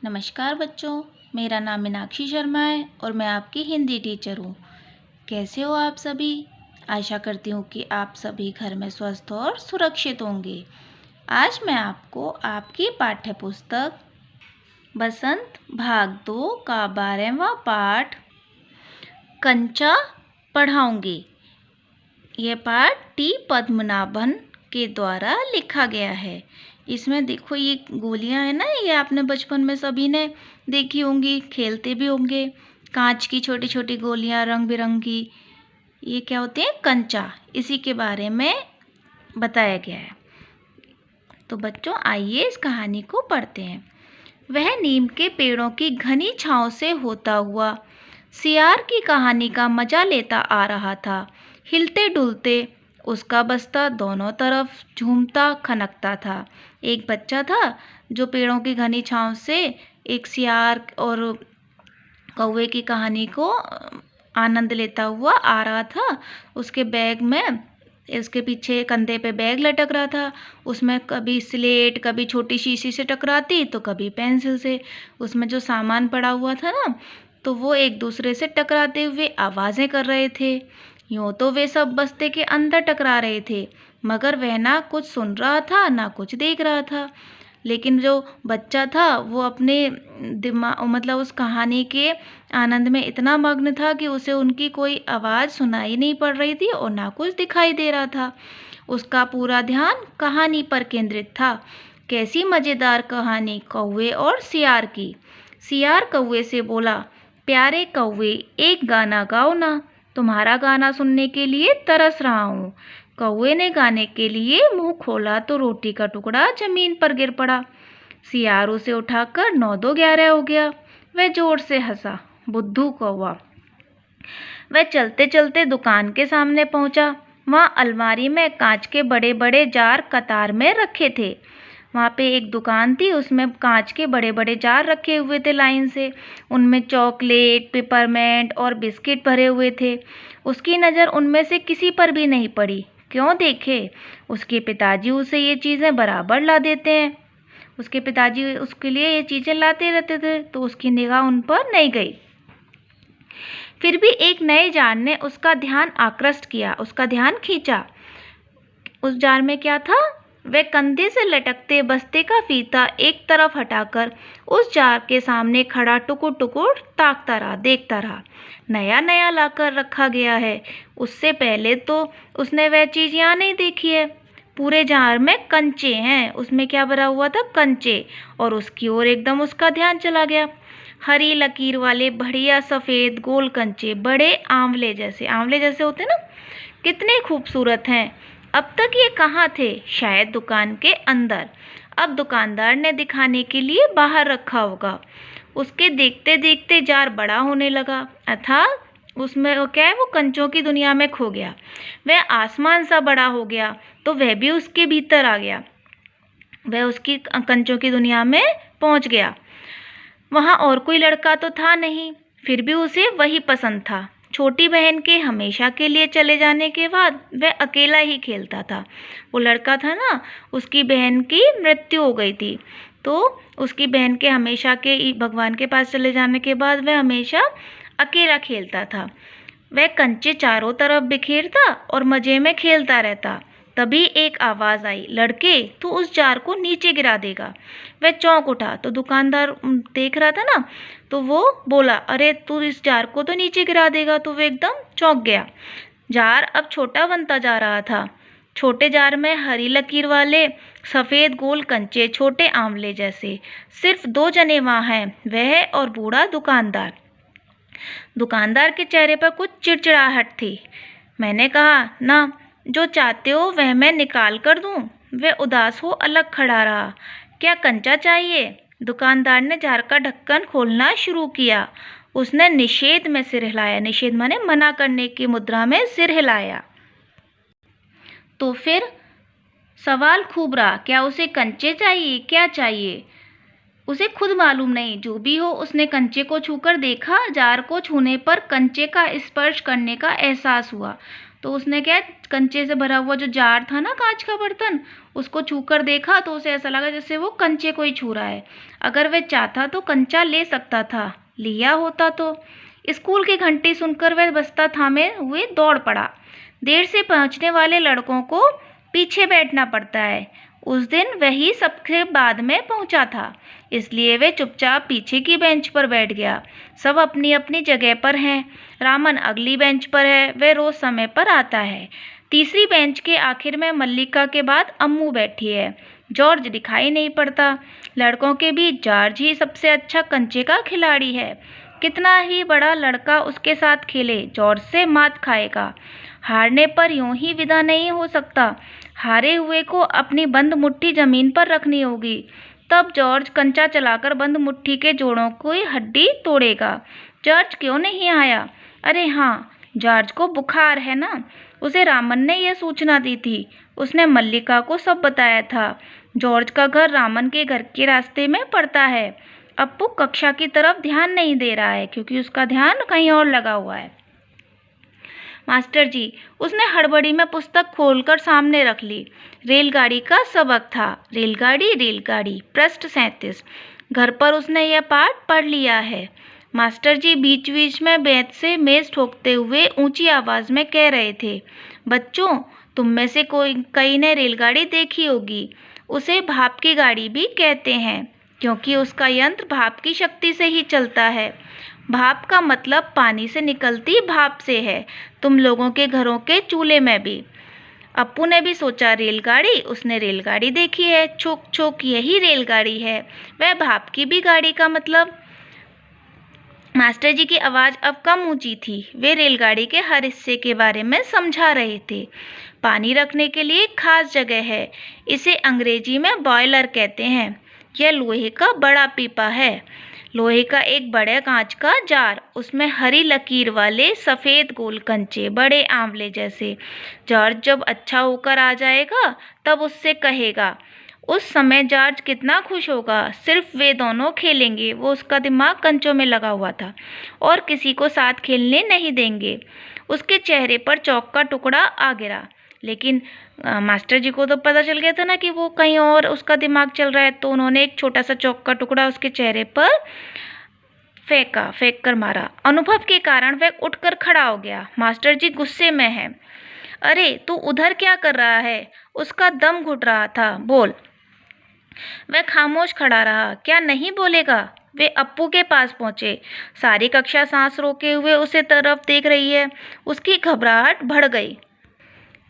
नमस्कार बच्चों, मेरा नाम मीनाक्षी शर्मा है और मैं आपकी हिंदी टीचर हूँ। कैसे हो आप सभी? आशा करती हूँ कि आप सभी घर में स्वस्थ और सुरक्षित होंगे। आज मैं आपको आपकी पाठ्य पुस्तक बसंत भाग 2 का 12वां पाठ कंचा पढ़ाऊँगी। यह पाठ टी पद्मनाभन के द्वारा लिखा गया है। इसमें देखो ये गोलियां है ना, ये आपने बचपन में सभी ने देखी होंगी, खेलते भी होंगे। कांच की छोटी छोटी गोलियां रंग बिरंगी, ये क्या होते हैं? कंचा। इसी के बारे में बताया गया है। तो बच्चों आइए इस कहानी को पढ़ते हैं। वह नीम के पेड़ों की घनी छांव से होता हुआ सियार की कहानी का मजा लेता आ रहा था। हिलते डुलते उसका बस्ता दोनों तरफ झूमता खनकता था। एक बच्चा था जो पेड़ों की घनी छांव से एक सियार और कौवे की कहानी को आनंद लेता हुआ आ रहा था। उसके बैग में, उसके पीछे कंधे पे बैग लटक रहा था। उसमें कभी स्लेट, कभी छोटी शीशी से टकराती तो कभी पेंसिल से। उसमें जो सामान पड़ा हुआ था ना, तो वो एक दूसरे से टकराते हुए आवाज़ें कर रहे थे। यूँ तो वे सब बस्ते के अंदर टकरा रहे थे, मगर वह ना कुछ सुन रहा था ना कुछ देख रहा था। लेकिन जो बच्चा था वो अपने दिमाग मतलब उस कहानी के आनंद में इतना मग्न था कि उसे उनकी कोई आवाज़ सुनाई नहीं पड़ रही थी और ना कुछ दिखाई दे रहा था। उसका पूरा ध्यान कहानी पर केंद्रित था। कैसी मज़ेदार कहानी कौवे और सियार की। सियार कौवे से बोला, प्यारे कौवे, एक गाना गाओ ना, तुम्हारा गाना सुनने के लिए तरस रहा हूँ। कौवे ने गाने के लिए मुंह खोला तो रोटी का टुकड़ा जमीन पर गिर पड़ा। सियार उसे उठाकर 9-2-11 हो गया। वह जोर से हंसा, बुद्धू कौवा। वह चलते चलते दुकान के सामने पहुंचा। वहाँ अलमारी में कांच के बड़े बड़े जार कतार में रखे थे। वहाँ पे एक दुकान थी, उसमें कांच के बड़े बड़े जार रखे हुए थे लाइन से। उनमें चॉकलेट, पिपरमेंट और बिस्किट भरे हुए थे। उसकी नज़र उनमें से किसी पर भी नहीं पड़ी। क्यों देखे? उसके पिताजी उसे ये चीज़ें बराबर ला देते हैं। उसके पिताजी उसके लिए ये चीज़ें लाते रहते थे, तो उसकी निगाह उन पर नहीं गई। फिर भी एक नए जार ने उसका ध्यान आकृष्ट किया, उसका ध्यान खींचा। उस जार में क्या था? वह कंधे से लटकते बस्ते का फीता एक तरफ हटाकर उस जार के सामने खड़ा टुकुर टुकुर ताकता रहा, देखता रहा। नया नया लाकर रखा गया है। उससे पहले तो उसने वह चीज़ यहाँ नहीं देखी है। पूरे जार में कंचे हैं। उसमें क्या भरा हुआ था? कंचे। और उसकी ओर एकदम उसका ध्यान चला गया। हरी लकीर वाले बढ़िया सफ़ेद गोल कंचे, बड़े आंवले जैसे होते ना, कितने खूबसूरत हैं। अब तक ये कहाँ थे? शायद दुकान के अंदर। अब दुकानदार ने दिखाने के लिए बाहर रखा होगा। उसके देखते देखते जार बड़ा होने लगा, अर्थात उसमें वो क्या है, वो कंचों की दुनिया में खो गया। वह आसमान सा बड़ा हो गया, तो वह भी उसके भीतर आ गया। वह उसकी कंचों की दुनिया में पहुंच गया। वहाँ और कोई लड़का तो था नहीं, फिर भी उसे वही पसंद था। छोटी बहन के हमेशा के लिए चले जाने के बाद वह अकेला ही खेलता था। वो लड़का था ना, उसकी बहन की मृत्यु हो गई थी, तो उसकी बहन के हमेशा के भगवान के पास चले जाने के बाद वह हमेशा अकेला खेलता था। वह कंचे चारों तरफ बिखेरता और मज़े में खेलता रहता। तभी एक आवाज़ आई, लड़के, तू उस जार को नीचे गिरा देगा। वह चौंक उठा, तो दुकानदार देख रहा था ना, तो वो बोला, अरे तू इस जार को तो नीचे गिरा देगा। तो वो एकदम चौंक गया। जार अब छोटा बनता जा रहा था। छोटे जार में हरी लकीर वाले सफ़ेद गोल कंचे, छोटे आंवले जैसे। सिर्फ 2 जने वहाँ हैं, वह और बूढ़ा दुकानदार। दुकानदार के चेहरे पर कुछ चिड़चिड़ाहट थी। मैंने कहा ना, जो चाहते हो वह मैं निकाल कर दूं। वह उदास हो अलग खड़ा रहा। क्या कंचा चाहिए? दुकानदार ने जार का ढक्कन खोलना शुरू किया। उसने निषेध में सिर हिलाया। निषेध माने मना करने की मुद्रा में सिर हिलाया। तो फिर सवाल खूब रहा, क्या उसे कंचे चाहिए? क्या चाहिए? उसे खुद मालूम नहीं। जो भी हो, उसने कंचे को छूकर देखा। जार को छूने पर कंचे का स्पर्श करने का एहसास हुआ। तो उसने क्या, कंचे से भरा हुआ जो जार था ना, कांच का बर्तन, उसको छूकर देखा तो उसे ऐसा लगा जैसे वो कंचे को ही छू रहा है। अगर वह चाहता तो कंचा ले सकता था, लिया होता तो। स्कूल की घंटी सुनकर वह बस्ता थामे हुए दौड़ पड़ा। देर से पहुंचने वाले लड़कों को पीछे बैठना पड़ता है। उस दिन वही सबसे बाद में पहुंचा था, इसलिए वे चुपचाप पीछे की बेंच पर बैठ गया। सब अपनी अपनी जगह पर हैं। रामन अगली बेंच पर है, वह रोज समय पर आता है। तीसरी बेंच के आखिर में मल्लिका के बाद अम्मू बैठी है। जॉर्ज दिखाई नहीं पड़ता। लड़कों के बीच जॉर्ज ही सबसे अच्छा कंचे का खिलाड़ी है। कितना ही बड़ा लड़का उसके साथ खेले, जॉर्ज से मात खाएगा। हारने पर यूं ही विदा नहीं हो सकता। हारे हुए को अपनी बंद मुट्ठी जमीन पर रखनी होगी, तब जॉर्ज कंचा चलाकर बंद मुट्ठी के जोड़ों की हड्डी तोड़ेगा। जॉर्ज क्यों नहीं आया? अरे हाँ, जॉर्ज को बुखार है ना। उसे रामन ने यह सूचना दी थी। उसने मल्लिका को सब बताया था। जॉर्ज का घर रामन के घर के रास्ते में पड़ता है। अप्पू कक्षा की तरफ ध्यान नहीं दे रहा है क्योंकि उसका ध्यान कहीं और लगा हुआ है। मास्टर जी, उसने हड़बड़ी में पुस्तक खोलकर सामने रख ली। रेलगाड़ी का सबक था। रेलगाड़ी रेलगाड़ी, पृष्ठ 37। घर पर उसने यह पाठ पढ़ लिया है। मास्टर जी बीच बीच में बेंच से मेज ठोकते हुए ऊंची आवाज में कह रहे थे, बच्चों, तुम में से कई ने रेलगाड़ी देखी होगी। उसे भाप की गाड़ी भी कहते हैं क्योंकि उसका यंत्र भाप की शक्ति से ही चलता है। भाप का मतलब पानी से निकलती भाप से है। तुम लोगों के घरों के चूल्हे में भी। अप्पू ने भी सोचा रेलगाड़ी, उसने रेलगाड़ी देखी है। छुक छुक, यही रेलगाड़ी है। वह भाप की भी गाड़ी का मतलब। मास्टर जी की आवाज़ अब कम ऊंची थी। वे रेलगाड़ी के हर हिस्से के बारे में समझा रहे थे। पानी रखने के लिए एक खास जगह है, इसे अंग्रेजी में बॉयलर कहते हैं। यह लोहे का बड़ा पीपा है। लोहे का एक बड़ा कांच का जार, उसमें हरी लकीर वाले सफ़ेद गोल कंचे, बड़े आंवले जैसे। जॉर्ज जब अच्छा होकर आ जाएगा तब उससे कहेगा। उस समय जॉर्ज कितना खुश होगा। सिर्फ वे दोनों खेलेंगे। वो उसका दिमाग कंचों में लगा हुआ था और किसी को साथ खेलने नहीं देंगे। उसके चेहरे पर चौक का टुकड़ा आ गिरा। लेकिन मास्टर जी को तो पता चल गया था ना कि वो कहीं और उसका दिमाग चल रहा है, तो उन्होंने एक छोटा सा चौक का टुकड़ा उसके चेहरे पर फेंक कर मारा। अनुभव के कारण वह उठकर खड़ा हो गया। मास्टर जी गुस्से में हैं। अरे तू उधर क्या कर रहा है? उसका दम घुट रहा था। बोल। वह खामोश खड़ा रहा। क्या नहीं बोलेगा? वे अप्पू के पास पहुंचे। सारी कक्षा सांस रोके हुए उसे तरफ देख रही है। उसकी घबराहट बढ़ गई।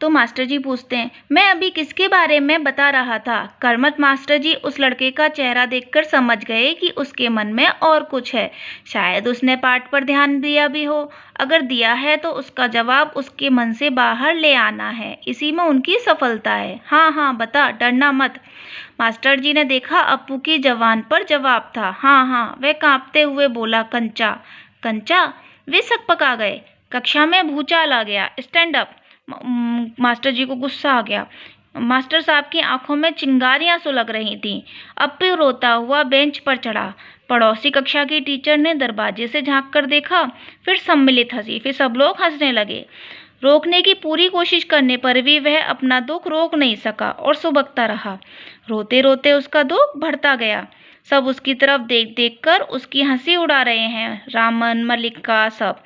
तो मास्टर जी पूछते हैं, मैं अभी किसके बारे में बता रहा था? करमत मास्टर जी उस लड़के का चेहरा देखकर समझ गए कि उसके मन में और कुछ है। शायद उसने पाठ पर ध्यान दिया भी हो। अगर दिया है तो उसका जवाब उसके मन से बाहर ले आना है। इसी में उनकी सफलता है। हाँ हाँ बता, डरना मत। मास्टर जी ने देखा अप्पू की जबान पर जवाब था। हाँ हाँ। वह कांपते हुए बोला, कंचा। कंचा? वे सकपका गए। कक्षा में भूचाल आ गया। Stand up. मास्टर जी को गुस्सा आ गया। मास्टर साहब की आंखों में चिंगारियां सुलग रही थीं। अप्पू रोता हुआ बेंच पर चढ़ा। पड़ोसी कक्षा की टीचर ने दरवाजे से झांक कर देखा। फिर सम्मिलित हंसी। फिर सब लोग हंसने लगे। रोकने की पूरी कोशिश करने पर भी वह अपना दुख रोक नहीं सका और सुबकता रहा। रोते रोते उसका दुख बढ़ता गया। सब उसकी तरफ देख देख कर उसकी हंसी उड़ा रहे हैं। रामन, मल्लिका, सब।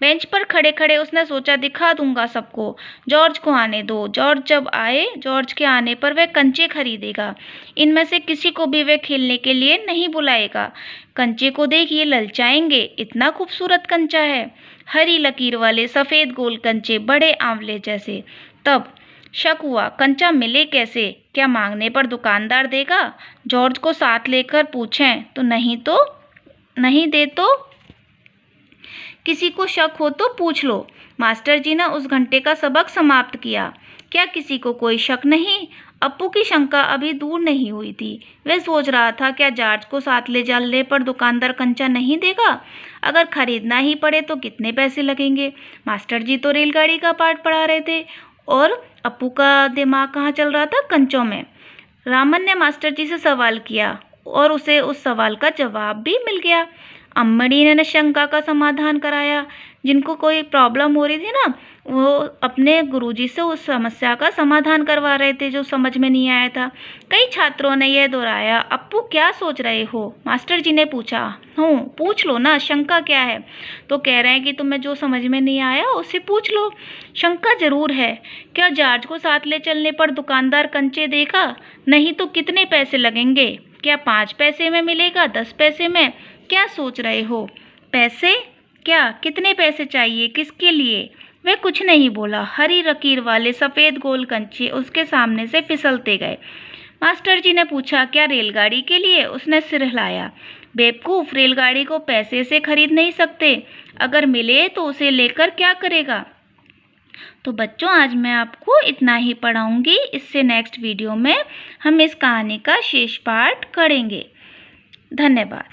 बेंच पर खड़े खड़े उसने सोचा, दिखा दूंगा सबको। जॉर्ज को आने दो। जॉर्ज जब आए, जॉर्ज के आने पर वह कंचे खरीदेगा। इनमें से किसी को भी वह खेलने के लिए नहीं बुलाएगा। कंचे को देख ये ललचाएंगे। इतना खूबसूरत कंचा है। हरी लकीर वाले सफ़ेद गोल कंचे, बड़े आंवले जैसे। तब शक हुआ, कंचा मिले कैसे? क्या मांगने पर दुकानदार देगा? जॉर्ज को साथ लेकर पूछें तो नहीं दे तो? किसी को शक हो तो पूछ लो। मास्टर जी ने उस घंटे का सबक समाप्त किया। क्या किसी को कोई शक नहीं? अप्पू की शंका अभी दूर नहीं हुई थी। वह सोच रहा था, क्या जॉर्ज को साथ ले जाने पर दुकानदार कंचा नहीं देगा? अगर खरीदना ही पड़े तो कितने पैसे लगेंगे? मास्टर जी तो रेलगाड़ी का पाठ पढ़ा रहे थे और अप्पू का दिमाग कहाँ चल रहा था? कंचों में। रामन ने मास्टर जी से सवाल किया और उसे उस सवाल का जवाब भी मिल गया। अम्मड़ी ने शंका का समाधान कराया। जिनको कोई प्रॉब्लम हो रही थी ना, वो अपने गुरुजी से उस समस्या का समाधान करवा रहे थे जो समझ में नहीं आया था। कई छात्रों ने यह दोहराया। अप्पू क्या सोच रहे हो? मास्टर जी ने पूछा। पूछ लो ना, शंका क्या है? तो कह रहे हैं कि तुम्हें जो समझ में नहीं आया उसे पूछ लो। शंका जरूर है। क्या जॉर्ज को साथ ले चलने पर दुकानदार कंचे देगा? नहीं तो कितने पैसे लगेंगे? क्या 5 पैसे में मिलेगा, 10 पैसे में? क्या सोच रहे हो? पैसे? क्या? कितने पैसे चाहिए? किसके लिए? वह कुछ नहीं बोला। हरी लकीर वाले सफ़ेद गोल कंचे उसके सामने से फिसलते गए। मास्टर जी ने पूछा, क्या रेलगाड़ी के लिए? उसने सिर हिलाया। बेवकूफ़, रेलगाड़ी को पैसे से खरीद नहीं सकते। अगर मिले तो उसे लेकर क्या करेगा? तो बच्चों, आज मैं आपको इतना ही पढ़ाऊंगी। इससे नेक्स्ट वीडियो में हम इस कहानी का शेष पाठ करेंगे। धन्यवाद।